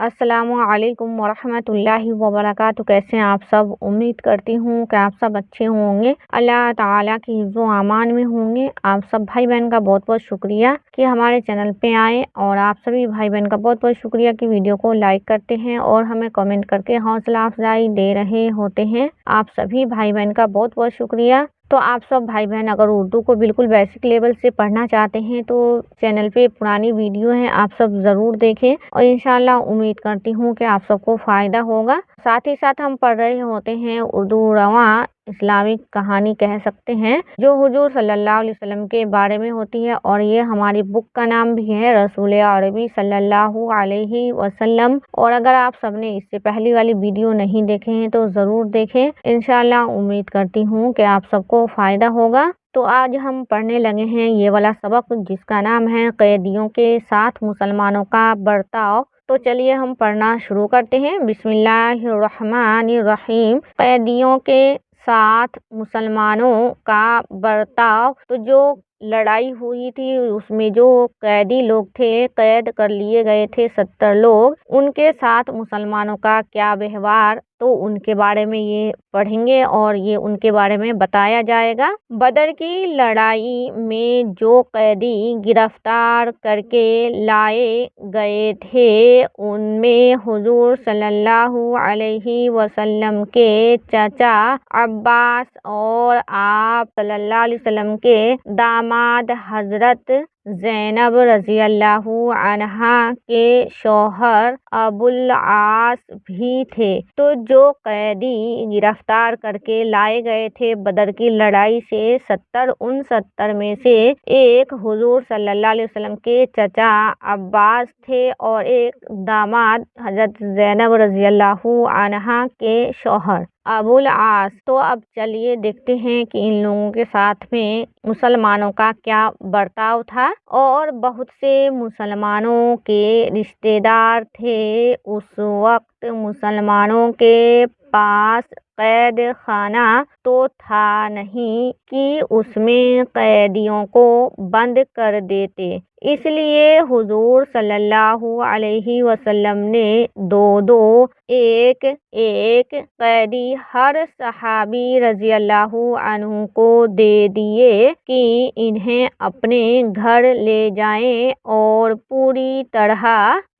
अस्सलाम वालेकुम वरहमत उल्लाहि वबरकातुहू। कैसे हैं आप सब? उम्मीद करती हूँ कि आप सब अच्छे होंगे, अल्लाह ताला की हिफ्ज़ व अमान में होंगे। आप सब भाई बहन का बहुत बहुत शुक्रिया कि हमारे चैनल पे आए, और आप सभी भाई बहन का बहुत बहुत शुक्रिया कि वीडियो को लाइक करते हैं और हमें कमेंट करके हौसला अफजाई दे रहे होते हैं। आप सभी भाई बहन का बहुत बहुत शुक्रिया। तो आप सब भाई बहन अगर उर्दू को बिल्कुल बेसिक लेवल से पढ़ना चाहते हैं तो चैनल पे पुरानी वीडियो है, आप सब ज़रूर देखें, और इंशाल्लाह उम्मीद करती हूँ कि आप सबको फ़ायदा होगा। साथ ही साथ हम पढ़ रहे होते हैं उर्दू रवां इस्लामिक कहानी कह सकते हैं, जो हुजूर सल्लल्लाहु अलैहि वसल्लम के बारे में होती है, और ये हमारी बुक का नाम भी है रसूल अरबी सल्लल्लाहु अलैहि वसल्लम। और अगर आप सबने इससे पहली वाली वीडियो नहीं देखे हैं तो ज़रूर देखें, इंशाल्लाह उम्मीद करती हूँ कि आप सबको फ़ायदा होगा। तो आज हम पढ़ने लगे हैं ये वाला सबक, जिसका नाम है कैदियों के साथ मुसलमानों का बर्ताव। तो चलिए हम पढ़ना शुरू करते हैं। बिस्मिल्लाहिर्रहमानिर्रहीम। कैदियों के साथ मुसलमानों का बर्ताव। तो जो लड़ाई हुई थी उसमें जो कैदी लोग थे, कैद कर लिए गए थे 70 लोग, उनके साथ मुसलमानों का क्या व्यवहार, तो उनके बारे में ये पढ़ेंगे और ये उनके बारे में बताया जाएगा। बदर की लड़ाई में जो कैदी गिरफ्तार करके लाए गए थे उनमें हुजूर सल्लल्लाहु अलैहि वसल्लम के चाचा अब्बास और आप सल्लल्लाहु अलैहि वसल्लम के दामाद हजरत ज़ैनब रज़ी अल्लाहु अन्हा के शौहर अबुल आस भी थे। तो जो कैदी गिरफ्तार करके लाए गए थे बदर की लड़ाई से 70, उन 70 में से एक हुजूर सल्लल्लाहु अलैहि वसल्लम के चाचा अब्बास थे और एक दामाद हजरत ज़ैनब रज़ी अल्लाहु अन्हा के शौहर अबुल आस। तो अब चलिए देखते हैं कि इन लोगों के साथ में मुसलमानों का क्या बर्ताव था। और बहुत से मुसलमानों के रिश्तेदार थे। उस वक्त मुसलमानों के पास कैद खाना तो था नहीं कि उसमें कैदियों को बंद कर देते, इसलिए हुजूर सल्लल्लाहु अलैहि वसल्लम ने दो एक एक कैदी हर सहाबी रज़ी अल्लाहु अन्हु को दे दिए कि इन्हें अपने घर ले जाएं और पूरी तरह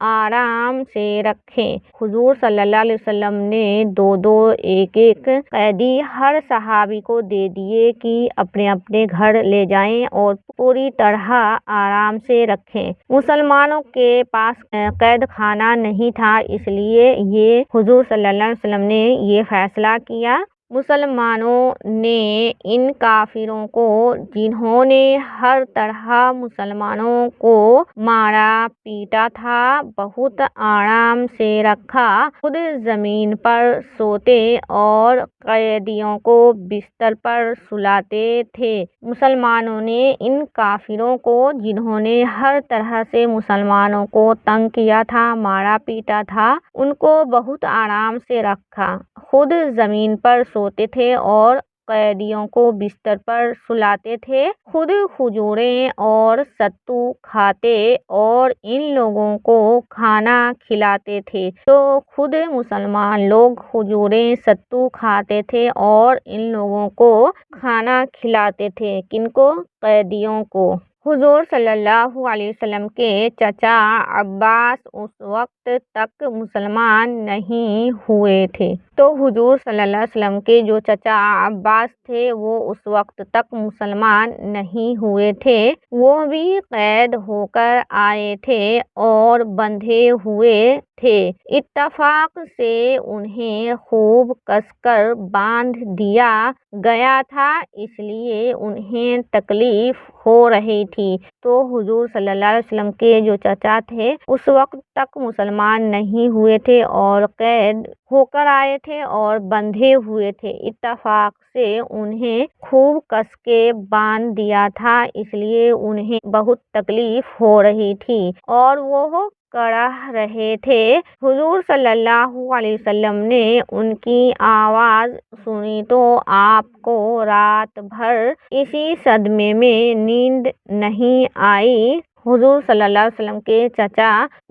आराम से रखें। हुजूर सल्लल्लाहु अलैहि वसल्लम ने दो एक एक कैदी हर सहाबी को दे दिए कि अपने अपने घर ले जाएं और पूरी तरह आराम से रखें। मुसलमानों के पास कैद खाना नहीं था, इसलिए ये हुजूर सल्लल्लाहु अलैहि वसल्लम ने ये फैसला किया। मुसलमानों ने इन काफिरों को, जिन्होंने हर तरह मुसलमानों को मारा पीटा था, बहुत आराम से रखा। खुद जमीन पर सोते और कैदियों को बिस्तर पर सुलाते थे। मुसलमानों ने इन काफिरों को, जिन्होंने हर तरह से मुसलमानों को तंग किया था, मारा पीटा था, उनको बहुत आराम से रखा। खुद जमीन पर सोते थे और कैदियों को बिस्तर पर सुलाते थे। खुद खजूरें और सत्तू खाते और इन लोगों को खाना खिलाते थे। तो खुद मुसलमान लोग खजूरें सत्तू खाते थे और इन लोगों को खाना खिलाते थे। किनको? कैदियों को। हुजूर सल्लल्लाहु अलैहि वसल्लम के चाचा अब्बास उस वक्त तक मुसलमान नहीं हुए थे। तो हुजूर सल्लल्लाहु अलैहि वसल्लम के जो चाचा अब्बास थे वो उस वक्त तक मुसलमान नहीं हुए थे। वो भी कैद होकर आए थे और बंधे हुए थे। इत्तफाक से उन्हें खूब कसकर बांध दिया गया था, इसलिए उन्हें तकलीफ हो रही थी। तो हुजूर सल्लल्लाहु अलैहि वसल्लम के जो चाचा थे उस वक्त तक मुसलमान नहीं हुए थे और कैद होकर आए थे और बंधे हुए थे। इत्तफाक से उन्हें खूब कस के बांध दिया था, इसलिए उन्हें बहुत तकलीफ हो रही थी और वो कड़ह रहे थे। हुजूर सल्लल्लाहु अलैहि वसल्लम ने उनकी आवाज़ सुनी तो आपको रात भर इसी सदमे में नींद नहीं आई। حضور صلی اللہ علیہ وسلم کے چچا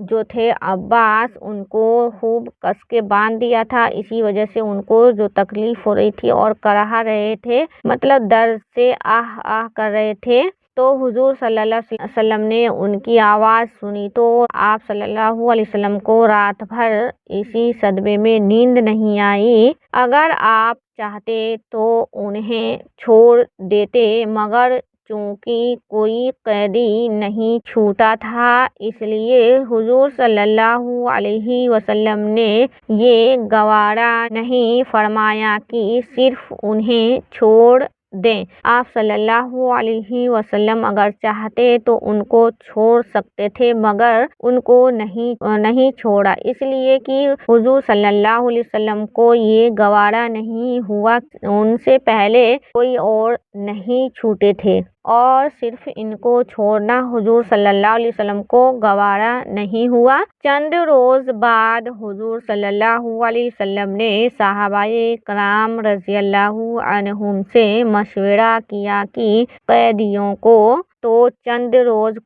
جو تھے عباس، ان کو خوب کس کے باندھ دیا تھا، اسی وجہ سے ان کو جو تکلیف ہو رہی تھی اور کرا رہے تھے، مطلب درد سے آہ آہ کر رہے تھے۔ تو حضور صلی اللہ علیہ وسلم نے ان کی آواز سنی تو آپ صلی اللہ علیہ وسلم کو رات بھر اسی صدمے میں نیند نہیں آئی۔ اگر آپ چاہتے تو انہیں چھوڑ دیتے، مگر چونکہ کوئی قیدی نہیں چھوٹا تھا، اس لیے حضور صلی اللہ علیہ وسلم نے یہ گوارا نہیں فرمایا کہ صرف انہیں چھوڑ دیں۔ آپ صلی اللہ علیہ وسلم اگر چاہتے تو ان کو چھوڑ سکتے تھے، مگر ان کو نہیں چھوڑا، اس لیے کہ حضور صلی اللہ علیہ وسلم کو یہ گوارا نہیں ہوا، ان سے پہلے کوئی اور نہیں چھوٹے تھے اور صرف ان کو چھوڑنا حضور صلی اللہ علیہ وسلم کو گوارا نہیں ہوا۔ چند روز بعد حضور صلی اللہ علیہ وسلم نے صحابہ کرام رضی اللہ عنہم سے مشورہ کیا کہ قیدیوں کو تو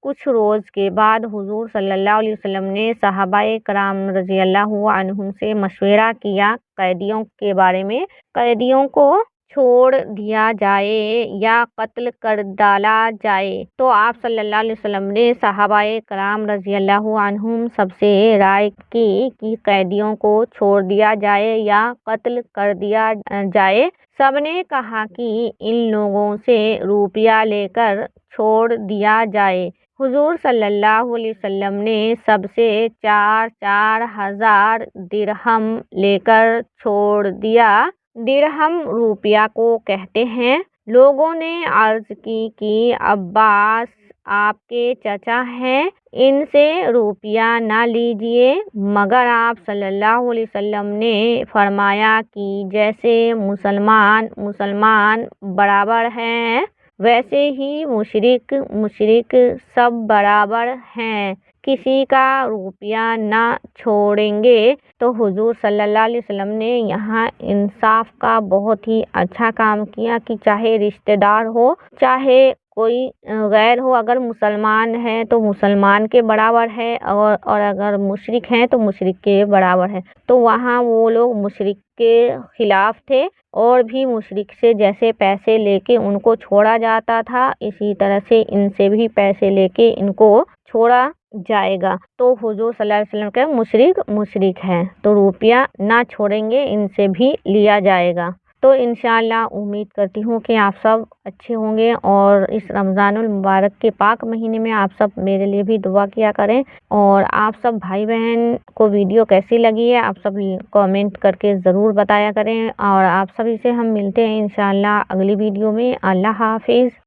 کچھ روز کے بعد حضور صلی اللہ علیہ وسلم نے صحابہ کرام رضی اللہ عنہم سے مشورہ کیا قیدیوں کے بارے میں، قیدیوں کو چھوڑ دیا جائے یا قتل کر ڈالا جائے۔ تو آپ صلی اللہ علیہ وسلم نے صحابہ کرام رضی اللہ عنہم سب سے رائے کی کہ قیدیوں کو چھوڑ دیا جائے یا قتل کر دیا جائے۔ سب نے کہا کہ ان لوگوں سے روپیہ لے کر چھوڑ دیا جائے۔ حضور صلی اللہ علیہ وسلم نے سب سے 4,000 درہم لے کر چھوڑ دیا۔ درہم روپیہ کو کہتے ہیں۔ لوگوں نے عرض کی کہ عباس آپ کے چچا ہیں، ان سے روپیہ نہ لیجیے، مگر آپ صلی اللہ علیہ وسلم نے فرمایا کہ جیسے مسلمان برابر ہیں، ویسے ہی مشرک سب برابر ہیں، کسی کا روپیہ نہ چھوڑیں گے۔ تو حضور صلی اللہ علیہ وسلم نے یہاں انصاف کا بہت ہی اچھا کام کیا کہ چاہے رشتہ دار ہو، چاہے کوئی غیر ہو، اگر مسلمان ہے تو مسلمان کے برابر ہے اور اگر مشرک ہیں تو مشرک کے برابر ہے۔ تو وہاں وہ لوگ مشرک کے خلاف تھے، اور بھی مشرک سے جیسے پیسے لے کے ان کو چھوڑا جاتا تھا، اسی طرح سے ان سے بھی پیسے لے کے ان کو چھوڑا جائے گا۔ تو حضور صلی اللہ علیہ وسلم کہ مشرک ہے تو روپیہ نہ چھوڑیں گے، ان سے بھی لیا جائے گا۔ تو انشاءاللہ امید کرتی ہوں کہ آپ سب اچھے ہوں گے، اور اس رمضان المبارک کے پاک مہینے میں آپ سب میرے لیے بھی دعا کیا کریں۔ اور آپ سب بھائی بہن کو ویڈیو کیسی لگی ہے آپ سب کامنٹ کر کے ضرور بتایا کریں، اور آپ سبھی سے ہم ملتے ہیں انشاءاللہ اگلی ویڈیو میں۔ اللہ حافظ۔